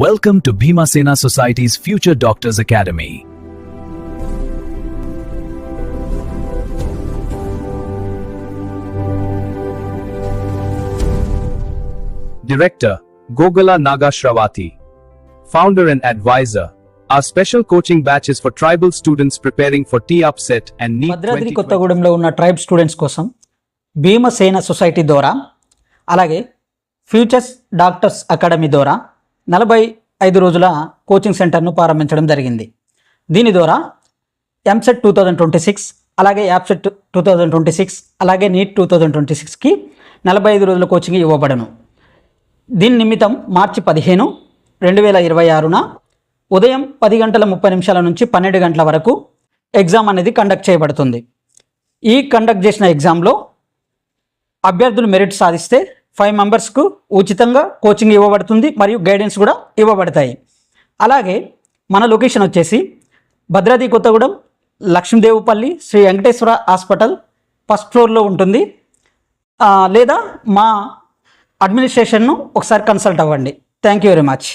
Welcome to Bhimasena Society's Future Doctors Academy. Director Gogala Nagashravati. Founder and advisor. Our special coaching batch is for tribal students preparing for T-Upset and NEET 2020. Bhadradri కొత్తగూడెంలో ఉన్న tribe students కోసం Bhimasena society ద్వారా అలాగే futures doctors academy ద్వారా 45 రోజుల coaching సెంటర్ను ప్రారంభించడం జరిగింది. దీని ద్వారా ఎంసెట్ 2026 అలాగే యాప్సెట్ 2026 అలాగే నీట్ 2026కి 45 రోజుల కోచింగ్ ఇవ్వబడను. దీని నిమిత్తం మార్చి 15, 2026న ఉదయం 10:30 నుంచి 12 గంటల వరకు ఎగ్జామ్ అనేది కండక్ట్ చేయబడుతుంది. ఈ కండక్ట్ చేసిన ఎగ్జామ్లో అభ్యర్థులు మెరిట్ సాధిస్తే 5 మెంబర్స్కు ఉచితంగా కోచింగ్ ఇవ్వబడుతుంది మరియు గైడెన్స్ కూడా ఇవ్వబడతాయి. అలాగే మన లొకేషన్ వచ్చేసి భద్రాద్రి కొత్తగూడెం లక్ష్మీదేవుపల్లి శ్రీ వెంకటేశ్వర హాస్పిటల్ ఫస్ట్ ఫ్లోర్లో ఉంటుంది. లేదా మా అడ్మినిస్ట్రేషన్ను ఒకసారి కన్సల్ట్ అవ్వండి. Thank you very much.